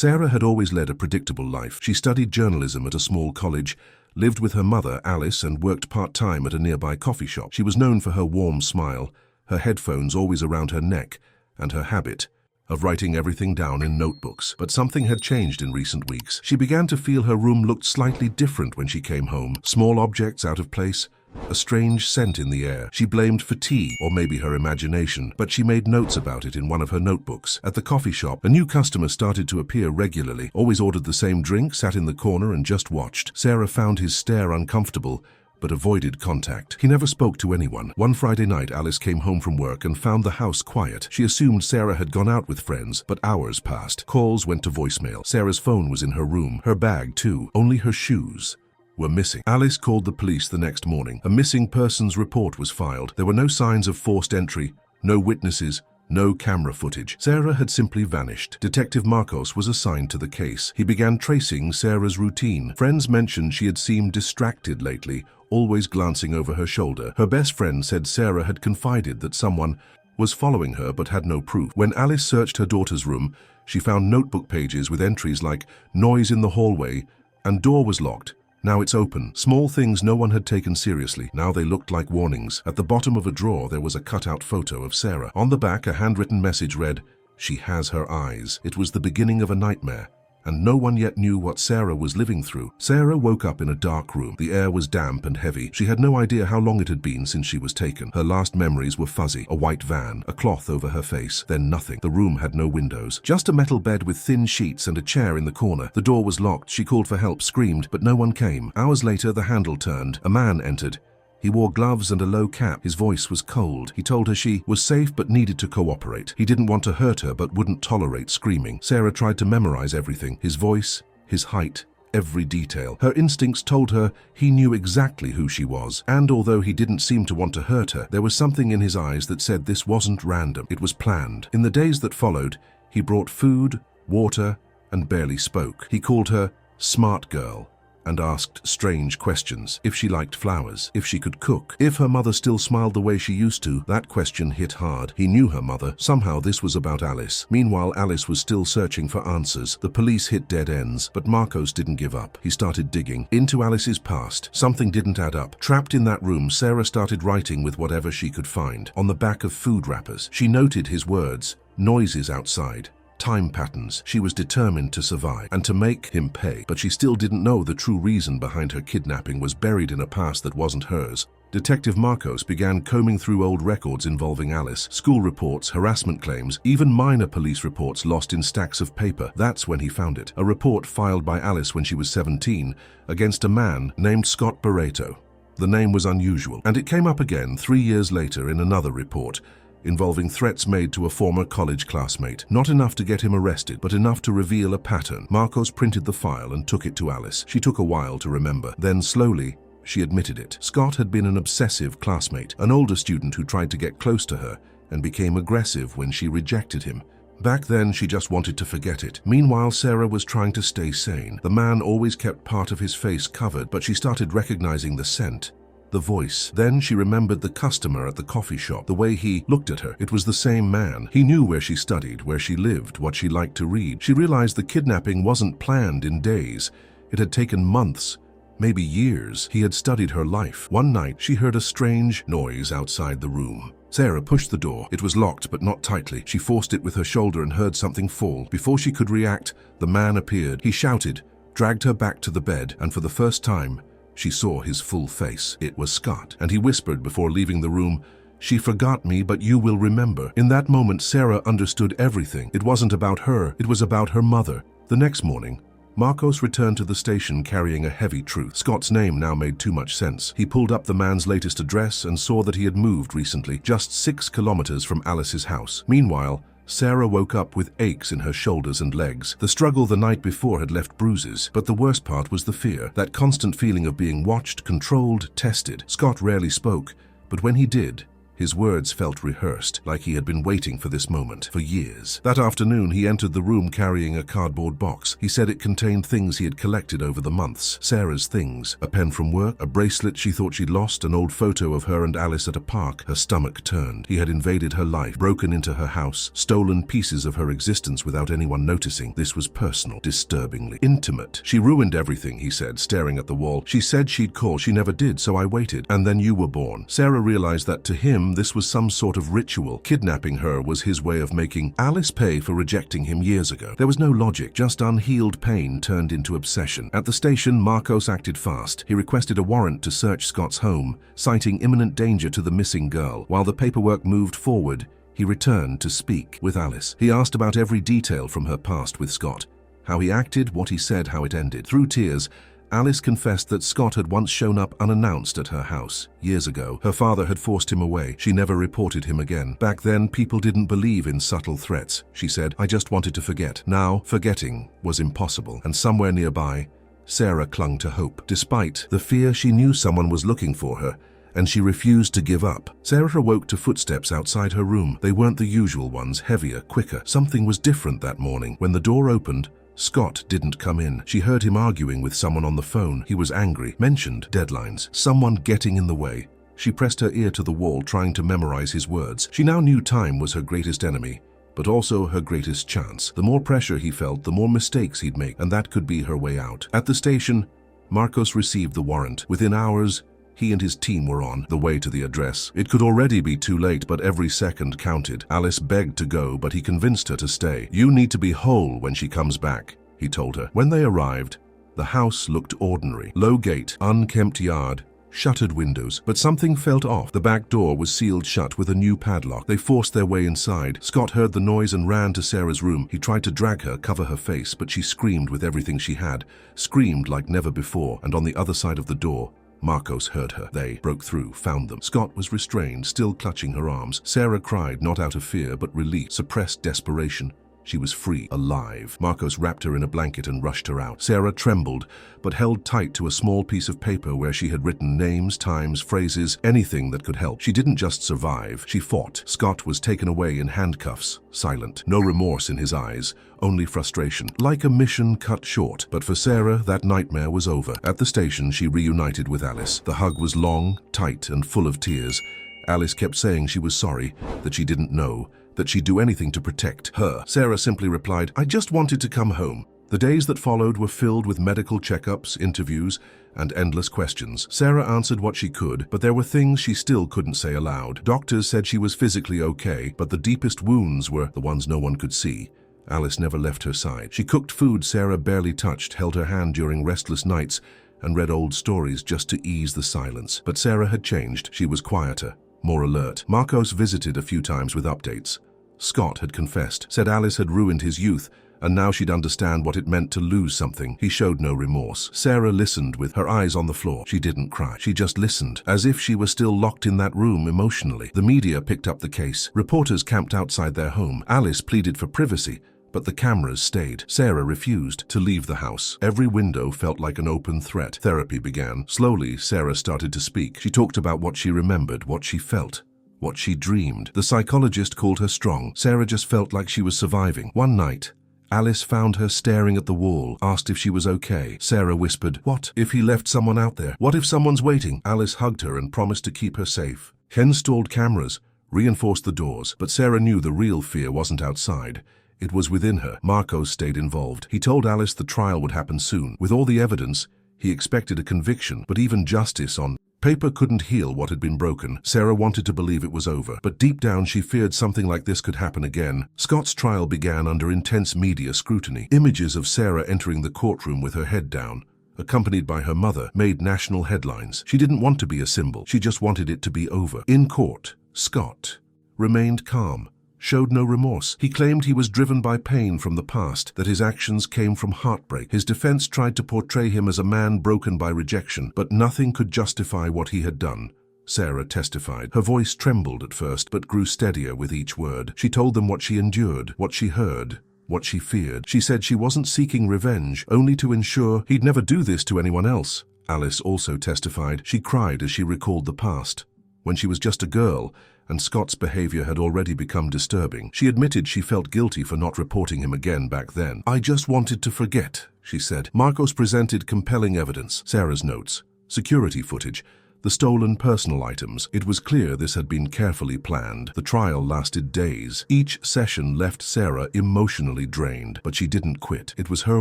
Sarah had always led a predictable life. She studied journalism at a small college, lived with her mother, Alice, and worked part-time at a nearby coffee shop. She was known for her warm smile, her headphones always around her neck, and her habit of writing everything down in notebooks. But something had changed in recent weeks. She began to feel her room looked slightly different when she came home. Small objects out of place, a strange scent in the air. She blamed fatigue, or maybe her imagination, but she made notes about it in one of her notebooks. At the coffee shop, a new customer started to appear regularly, always ordered the same drink, sat in the corner and just watched. Sarah found his stare uncomfortable, but avoided contact. He never spoke to anyone. One Friday night, Alice came home from work and found the house quiet. She assumed Sarah had gone out with friends, but hours passed. Calls went to voicemail. Sarah's phone was in her room, her bag too. Only her shoes were missing. Alice called the police the next morning. A missing persons report was filed. There were no signs of forced entry, no witnesses, no camera footage. Sarah had simply vanished. Detective Marcos was assigned to the case. He began tracing Sarah's routine. Friends mentioned she had seemed distracted lately, always glancing over her shoulder. Her best friend said Sarah had confided that someone was following her but had no proof. When Alice searched her daughter's room, she found notebook pages with entries like "noise in the hallway" and "door was locked. Now it's open." Small things no one had taken seriously. Now they looked like warnings. At the bottom of a drawer there was a cutout photo of Sarah. On the back a handwritten message read, "She has her eyes." It was the beginning of a nightmare, and no one yet knew what Sarah was living through. Sarah woke up in a dark room. The air was damp and heavy. She had no idea how long it had been since she was taken. Her last memories were fuzzy. A white van, a cloth over her face, then nothing. The room had no windows. Just a metal bed with thin sheets and a chair in the corner. The door was locked. She called for help, screamed, but no one came. Hours later, the handle turned. A man entered. He wore gloves and a low cap. His voice was cold. He told her she was safe but needed to cooperate. He didn't want to hurt her but wouldn't tolerate screaming. Sarah tried to memorize everything. His voice, his height, every detail. Her instincts told her he knew exactly who she was. And although he didn't seem to want to hurt her, there was something in his eyes that said this wasn't random. It was planned. In the days that followed, he brought food, water, and barely spoke. He called her "smart girl" and asked strange questions. If she liked flowers, if she could cook, if her mother still smiled the way she used to. That question hit hard. He knew her mother. Somehow this was about Alice. Meanwhile, Alice was still searching for answers. The police hit dead ends, but Marcos didn't give up. He started digging into Alice's past. Something didn't add up. Trapped in that room, Sarah started writing with whatever she could find. On the back of food wrappers, she noted his words, noises outside, time patterns. She was determined to survive and to make him pay, but she still didn't know the true reason behind her kidnapping was buried in a past that wasn't hers. Detective Marcos began combing through old records involving Alice, school reports, harassment claims, even minor police reports lost in stacks of paper. That's when he found it. A report filed by Alice when she was 17 against a man named Scott Barreto. The name was unusual, and it came up again 3 years later in another report involving threats made to a former college classmate. Not enough to get him arrested, but enough to reveal a pattern. Marcos printed the file and took it to Alice. She took a while to remember. Then slowly, she admitted it. Scott had been an obsessive classmate, an older student who tried to get close to her and became aggressive when she rejected him. Back then, she just wanted to forget it. Meanwhile, Sarah was trying to stay sane. The man always kept part of his face covered, but she started recognizing the scent, the voice. Then she remembered the customer at the coffee shop, the way he looked at her. It was the same man. He knew where she studied, where she lived, what she liked to read. She realized the kidnapping wasn't planned in days. It had taken months, maybe years. He had studied her life. One night, she heard a strange noise outside the room. Sarah pushed the door. It was locked, but not tightly. She forced it with her shoulder and heard something fall. Before she could react, the man appeared. He shouted, dragged her back to the bed, and for the first time, she saw his full face. It was Scott, and he whispered before leaving the room, "She forgot me, but you will remember." In that moment, Sarah understood everything. It wasn't about her, it was about her mother. The next morning, Marcos returned to the station carrying a heavy truth. Scott's name now made too much sense. He pulled up the man's latest address and saw that he had moved recently, just 6 kilometers from Alice's house. Meanwhile, Sarah woke up with aches in her shoulders and legs. The struggle the night before had left bruises, but the worst part was the fear, that constant feeling of being watched, controlled, tested. Scott rarely spoke, but when he did, His words felt rehearsed, like he had been waiting for this moment for years. That afternoon, he entered the room carrying a cardboard box. He said it contained things he had collected over the months. Sarah's things. A pen from work, a bracelet she thought she'd lost, an old photo of her and Alice at a park. Her stomach turned. He had invaded her life, broken into her house, stolen pieces of her existence without anyone noticing. This was personal, disturbingly intimate. She ruined everything, he said, staring at the wall. She said she'd call. She never did, so I waited. And then you were born. Sarah realized that to him, this was some sort of ritual. Kidnapping her was his way of making Alice pay for rejecting him years ago. There was no logic, just unhealed pain turned into obsession. At the station, Marcos acted fast. He requested a warrant to search Scott's home, citing imminent danger to the missing girl. While the paperwork moved forward, he returned to speak with Alice. He asked about every detail from her past with Scott, how he acted, what he said, how it ended. Through tears, Alice confessed that Scott had once shown up unannounced at her house. Years ago, her father had forced him away. She never reported him again. Back then, people didn't believe in subtle threats. She said, I just wanted to forget. Now, forgetting was impossible. And somewhere nearby, Sarah clung to hope. Despite the fear, she knew someone was looking for her, and she refused to give up. Sarah awoke to footsteps outside her room. They weren't the usual ones, heavier, quicker. Something was different that morning. When the door opened, Scott didn't come in. She heard him arguing with someone on the phone. He was angry, mentioned deadlines, someone getting in the way. She pressed her ear to the wall, trying to memorize his words. She now knew time was her greatest enemy, but also her greatest chance. The more pressure he felt, the more mistakes he'd make, and that could be her way out. At the station, Marcos received the warrant. Within hours, he and his team were on the way to the address. It could already be too late, but every second counted. Alice begged to go, but he convinced her to stay. You need to be whole when she comes back, he told her. When they arrived, the house looked ordinary. Low gate, unkempt yard, shuttered windows, but something felt off. The back door was sealed shut with a new padlock. They forced their way inside. Scott heard the noise and ran to Sarah's room. He tried to drag her, cover her face, but she screamed with everything she had, screamed like never before, and on the other side of the door, Marcos heard her. They broke through, found them. Scott was restrained, still clutching her arms. Sarah cried, not out of fear, but relief, suppressed desperation. She was free, alive. Marcos wrapped her in a blanket and rushed her out. Sarah trembled, but held tight to a small piece of paper where she had written names, times, phrases, anything that could help. She didn't just survive, she fought. Scott was taken away in handcuffs, silent. No remorse in his eyes, only frustration. Like a mission cut short. But for Sarah, that nightmare was over. At the station, she reunited with Alice. The hug was long, tight, and full of tears. Alice kept saying she was sorry, that she didn't know, that she'd do anything to protect her. Sarah simply replied, I just wanted to come home. The days that followed were filled with medical checkups, interviews, and endless questions. Sarah answered what she could, but there were things she still couldn't say aloud. Doctors said she was physically okay, but the deepest wounds were the ones no one could see. Alice never left her side. She cooked food Sarah barely touched, held her hand during restless nights, and read old stories just to ease the silence. But Sarah had changed. She was quieter, more alert. Marcos visited a few times with updates. Scott had confessed, said Alice had ruined his youth, and now she'd understand what it meant to lose something. He showed no remorse. Sarah listened with her eyes on the floor. She didn't cry. She just listened, as if she was still locked in that room emotionally. The media picked up the case. Reporters camped outside their home. Alice pleaded for privacy, but the cameras stayed. Sarah refused to leave the house. Every window felt like an open threat. Therapy began. Slowly, Sarah started to speak. She talked about what she remembered, what she felt, what she dreamed. The psychologist called her strong. Sarah just felt like she was surviving. One night, Alice found her staring at the wall, asked if she was okay. Sarah whispered, what if he left someone out there? What if someone's waiting? Alice hugged her and promised to keep her safe. Installed cameras, reinforced the doors, but Sarah knew the real fear wasn't outside. It was within her. Marcos stayed involved. He told Alice the trial would happen soon. With all the evidence, he expected a conviction, but even justice on paper couldn't heal what had been broken. Sarah wanted to believe it was over, but deep down she feared something like this could happen again. Scott's trial began under intense media scrutiny. Images of Sarah entering the courtroom with her head down, accompanied by her mother, made national headlines. She didn't want to be a symbol. She just wanted it to be over. In court, Scott remained calm, showed no remorse. He claimed he was driven by pain from the past, that his actions came from heartbreak. His defense tried to portray him as a man broken by rejection, but nothing could justify what he had done. Sarah testified. Her voice trembled at first, but grew steadier with each word. She told them what she endured, what she heard, what she feared. She said she wasn't seeking revenge, only to ensure he'd never do this to anyone else. Alice also testified. She cried as she recalled the past. When she was just a girl, and Scott's behavior had already become disturbing. She admitted she felt guilty for not reporting him again back then. "I just wanted to forget," she said. Marcos presented compelling evidence: Sarah's notes, security footage, the stolen personal items. It was clear this had been carefully planned. The trial lasted days. Each session left Sarah emotionally drained, but she didn't quit. It was her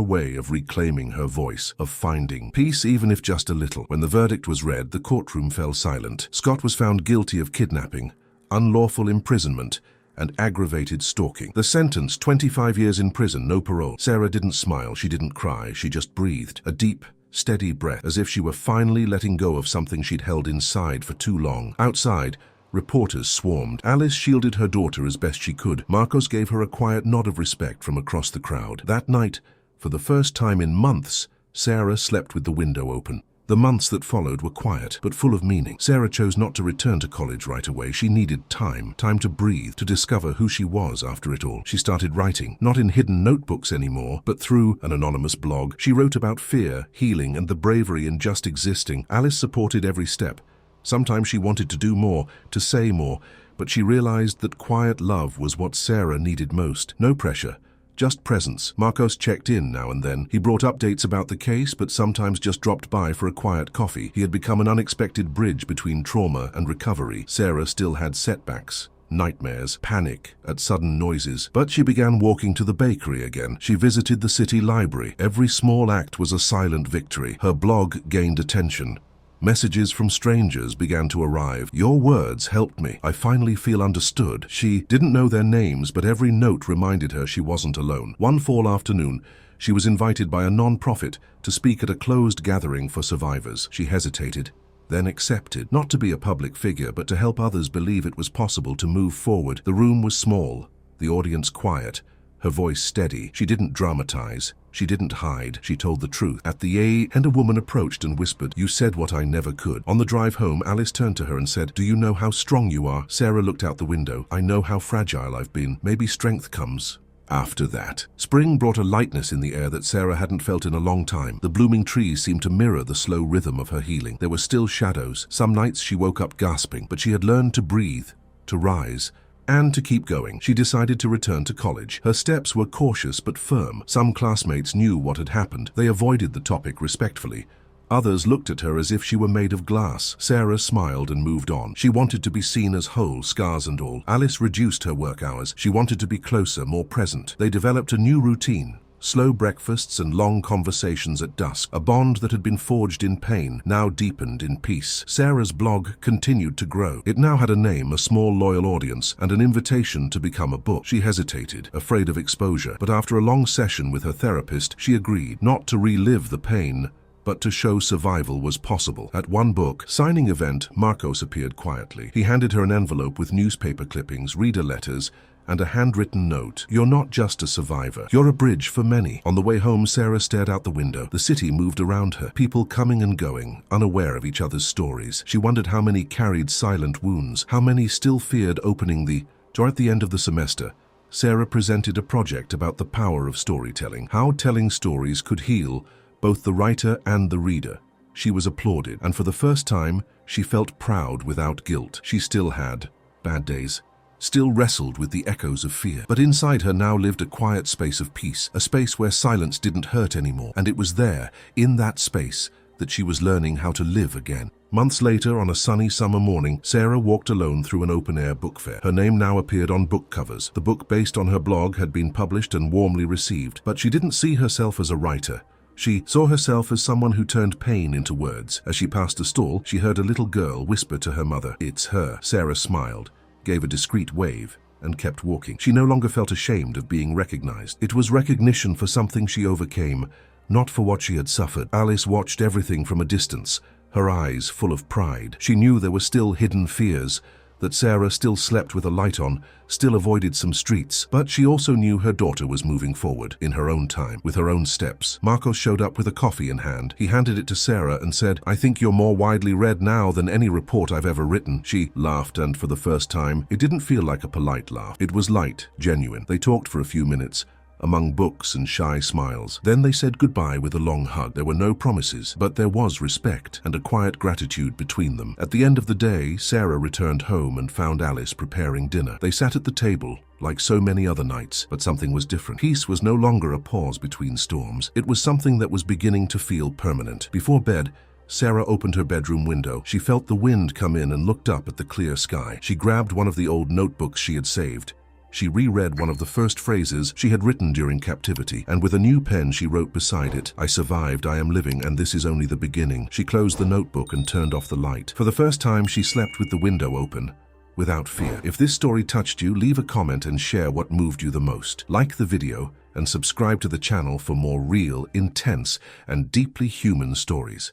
way of reclaiming her voice, of finding peace, even if just a little. When the verdict was read, the courtroom fell silent. Scott was found guilty of kidnapping, unlawful imprisonment, and aggravated stalking. The sentence, 25 years in prison, no parole. Sarah didn't smile, she didn't cry, she just breathed. A deep, steady breath, as if she were finally letting go of something she'd held inside for too long. Outside, reporters swarmed. Alice shielded her daughter as best she could. Marcos gave her a quiet nod of respect from across the crowd. That night, for the first time in months, Sarah slept with the window open. The months that followed were quiet, but full of meaning. Sarah chose not to return to college right away. She needed time to breathe, to discover who she was after it all. She started writing, not in hidden notebooks anymore, but through an anonymous blog. She wrote about fear, healing, and the bravery in just existing. Alice supported every step. Sometimes she wanted to do more, to say more, but she realized that quiet love was what Sarah needed most. No pressure, just presence. Marcos checked in now and then. He brought updates about the case, but sometimes just dropped by for a quiet coffee. He had become an unexpected bridge between trauma and recovery. Sarah still had setbacks, nightmares, panic at sudden noises, but she began walking to the bakery again. She visited the city library. Every small act was a silent victory. Her blog gained attention. Messages from strangers began to arrive. "Your words helped me. I finally feel understood." She didn't know their names, but every note reminded her she wasn't alone. One fall afternoon, she was invited by a non-profit to speak at a closed gathering for survivors. She hesitated, then accepted, not to be a public figure, but to help others believe it was possible to move forward. The room was small, the audience quiet, her voice steady. She didn't dramatize. She didn't hide. She told the truth. At the end, a woman approached and whispered, "You said what I never could." On the drive home, Alice turned to her and said, "Do you know how strong you are?" Sarah looked out the window. "I know how fragile I've been. Maybe strength comes after that." Spring brought a lightness in the air that Sarah hadn't felt in a long time. The blooming trees seemed to mirror the slow rhythm of her healing. There were still shadows. Some nights she woke up gasping, but she had learned to breathe, to rise, and to keep going. She decided to return to college. Her steps were cautious but firm. Some classmates knew what had happened. They avoided the topic respectfully. Others looked at her as if she were made of glass. Sarah smiled and moved on. She wanted to be seen as whole, scars and all. Alice reduced her work hours. She wanted to be closer, more present. They developed a new routine. Slow breakfasts and long conversations at dusk. A bond that had been forged in pain, now deepened in peace. Sarah's blog continued to grow. It now had a name, a small loyal audience, and an invitation to become a book. She hesitated, afraid of exposure, but after a long session with her therapist, she agreed, not to relive the pain, but to show survival was possible. At one book signing event, Marcos appeared quietly. He handed her an envelope with newspaper clippings, reader letters, and a handwritten note. "You're not just a survivor. You're a bridge for many." On the way home, Sarah stared out the window. The city moved around her, people coming and going, unaware of each other's stories. She wondered how many carried silent wounds, how many still feared opening the door. At the end of the semester, Sarah presented a project about the power of storytelling, how telling stories could heal both the writer and the reader. She was applauded, and for the first time, she felt proud without guilt. She still had bad days, still wrestled with the echoes of fear. But inside her now lived a quiet space of peace, a space where silence didn't hurt anymore. And it was there, in that space, that she was learning how to live again. Months later, on a sunny summer morning, Sarah walked alone through an open-air book fair. Her name now appeared on book covers. The book based on her blog had been published and warmly received. But she didn't see herself as a writer. She saw herself as someone who turned pain into words. As she passed a stall, she heard a little girl whisper to her mother, "It's her." Sarah smiled, gave a discreet wave, and kept walking. She no longer felt ashamed of being recognized. It was recognition for something she overcame, not for what she had suffered. Alice watched everything from a distance, her eyes full of pride. She knew there were still hidden fears, that Sarah still slept with a light on, still avoided some streets, but she also knew her daughter was moving forward, in her own time, with her own steps. Marcos showed up with a coffee in hand. He handed it to Sarah and said, "I think you're more widely read now than any report I've ever written." She laughed, and for the first time, it didn't feel like a polite laugh. It was light, genuine. They talked for a few minutes, among books and shy smiles. Then they said goodbye with a long hug. There were no promises, but there was respect and a quiet gratitude between them. At the end of the day, Sarah returned home and found Alice preparing dinner. They sat at the table, like so many other nights, but something was different. Peace was no longer a pause between storms. It was something that was beginning to feel permanent. Before bed, Sarah opened her bedroom window. She felt the wind come in and looked up at the clear sky. She grabbed one of the old notebooks she had saved. She reread one of the first phrases she had written during captivity, and with a new pen she wrote beside it, "I survived, I am living, and this is only the beginning." She closed the notebook and turned off the light. For the first time, she slept with the window open, without fear. If this story touched you, leave a comment and share what moved you the most. Like the video and subscribe to the channel for more real, intense, and deeply human stories.